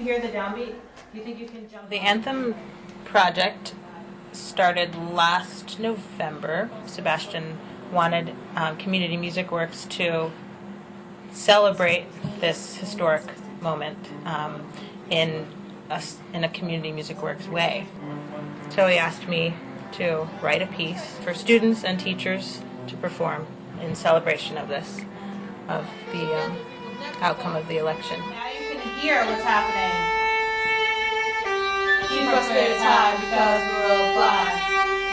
hear the downbeat? Do you think you can jump? The Anthem project started last November. Sebastian wanted Community MusicWorks to celebrate this historic moment in a Community MusicWorks way. So he asked me to write a piece for students and teachers to perform in celebration of this, of the outcome of the election. Now you can hear what's happening. Keep us through time because we're all fly.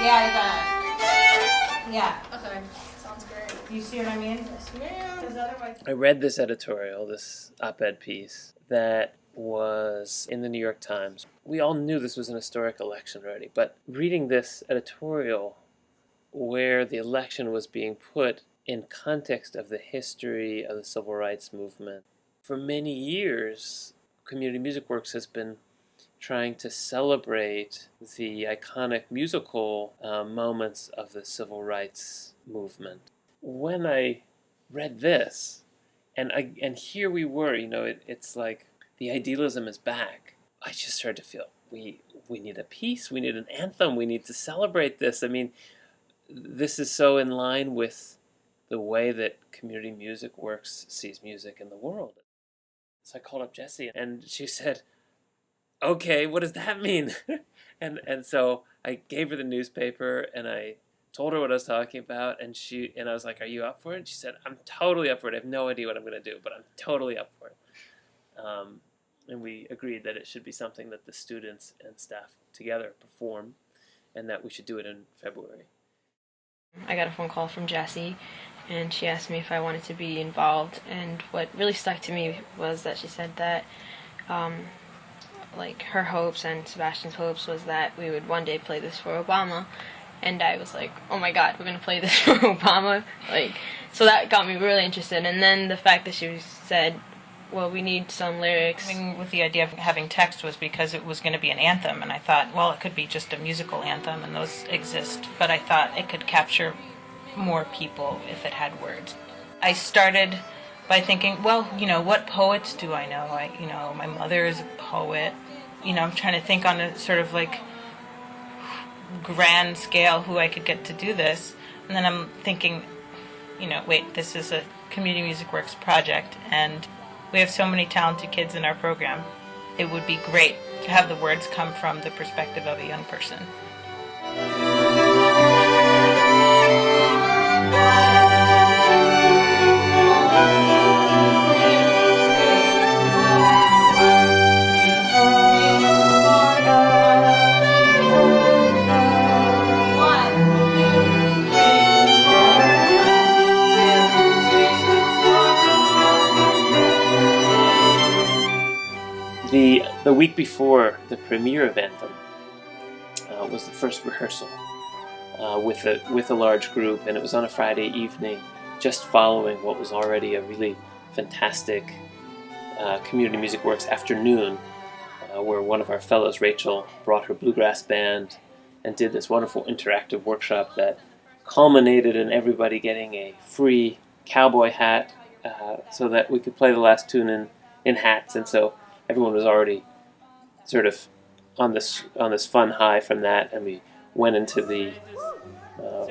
Yeah, you got it. Yeah. Okay, sounds great. You see what I mean? Yes, ma'am. Otherwise... I read this editorial, this op-ed piece, that was in the New York Times. We all knew this was an historic election already, but reading this editorial where the election was being put in context of the history of the civil rights movement, for many years, Community MusicWorks has been trying to celebrate the iconic musical moments of the civil rights movement. When I read this, and here we were, it's like the idealism is back. I just started to feel we need a piece, we need an anthem, we need to celebrate this. I mean, this is so in line with the way that Community MusicWorks sees music in the world. So I called up Jessie, and she said, okay, what does that mean? and so I gave her the newspaper, and I told her what I was talking about, and I was like, are you up for it? And she said, I'm totally up for it. I have no idea what I'm going to do, but I'm totally up for it. And we agreed that it should be something that the students and staff together perform, and that we should do it in February. I got a phone call from Jessie, and she asked me if I wanted to be involved, and what really stuck to me was that she said that like her hopes and Sebastian's hopes was that we would one day play this for Obama. And I was like, oh my god, we're going to play this for Obama? So that got me really interested. And then the fact that she said, well, we need some lyrics. With the idea of having text was because it was going to be an anthem, and I thought, well, it could be just a musical anthem, and those exist. But I thought it could capture more people if it had words. I started by thinking, well, what poets do I know? My mother is a poet. I'm trying to think on a sort of grand scale who I could get to do this. And then I'm thinking, wait, this is a Community MusicWorks project, and we have so many talented kids in our program. It would be great to have the words come from the perspective of a young person. The week before the premiere of Anthem was the first rehearsal with a large group, and it was on a Friday evening, just following what was already a really fantastic Community MusicWorks afternoon, where one of our fellows, Rachel, brought her bluegrass band and did this wonderful interactive workshop that culminated in everybody getting a free cowboy hat so that we could play the last tune in hats, and so everyone was already sort of on this fun high from that, and we went into the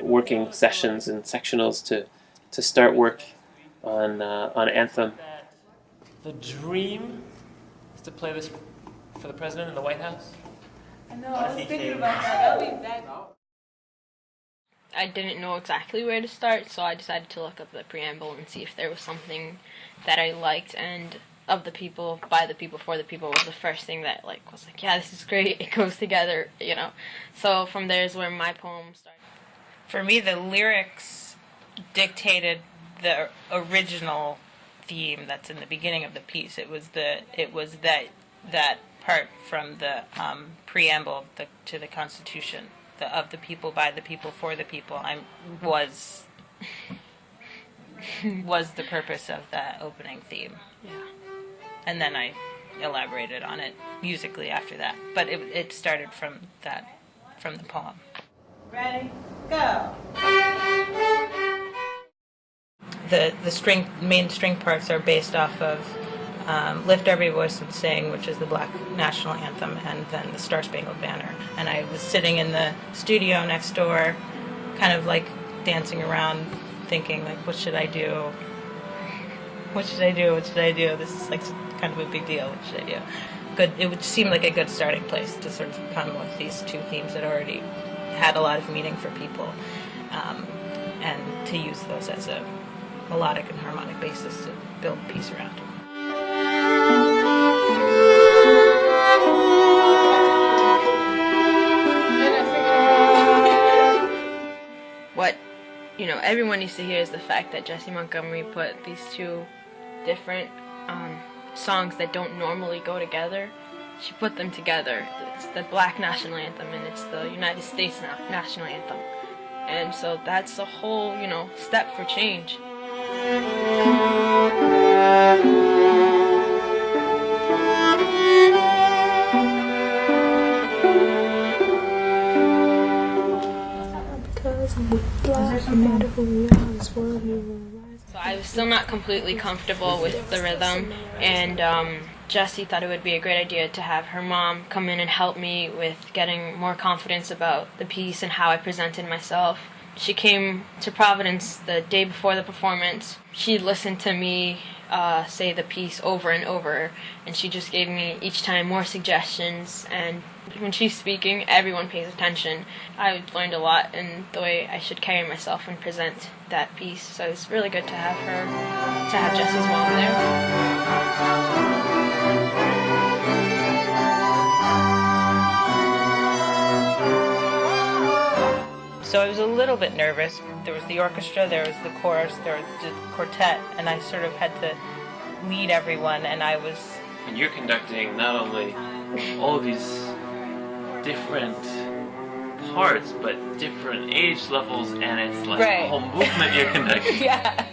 working sessions and sectionals to start work on Anthem. The dream is to play this for the president in the White House. I know, I was thinking about that. That would be that. I didn't know exactly where to start, so I decided to look up the preamble and see if there was something that I liked, and of the people, by the people, for the people was the first thing that was yeah, this is great, it goes together, So from there is where my poem started. For me, the lyrics dictated the original theme that's in the beginning of the piece. It was that part from the preamble to the Constitution, of the people, by the people, for the people. Was the purpose of that opening theme. Yeah. And then I elaborated on it musically after that. But it started from the poem. Ready, go. The main string parts are based off of Lift Every Voice and Sing, which is the Black National Anthem, and then the Star Spangled Banner. And I was sitting in the studio next door, kind of like dancing around, thinking like, what should I do? What should I do? What should I do? This is like kind of a big deal. What should I do? Good. It would seem like a good starting place to sort of come with these two themes that already had a lot of meaning for people, and to use those as a melodic and harmonic basis to build a piece around. What, everyone needs to hear is the fact that Jessie Montgomery put these two different songs that don't normally go together. She put them together. It's the Black National Anthem and it's the United States National Anthem. And so that's a whole, step for change. So I was still not completely comfortable with the rhythm, and Jessie thought it would be a great idea to have her mom come in and help me with getting more confidence about the piece and how I presented myself. She came to Providence the day before the performance. She listened to me say the piece over and over, and she just gave me each time more suggestions. And when she's speaking, everyone pays attention. I learned a lot in the way I should carry myself and present that piece. So it's really good to have Jessie's mom there. So I was a little bit nervous. There was the orchestra, there was the chorus, there was the quartet, and I sort of had to lead everyone, and And you're conducting not only all these different parts, but different age levels, and it's like Right. a whole movement you're conducting. Yeah.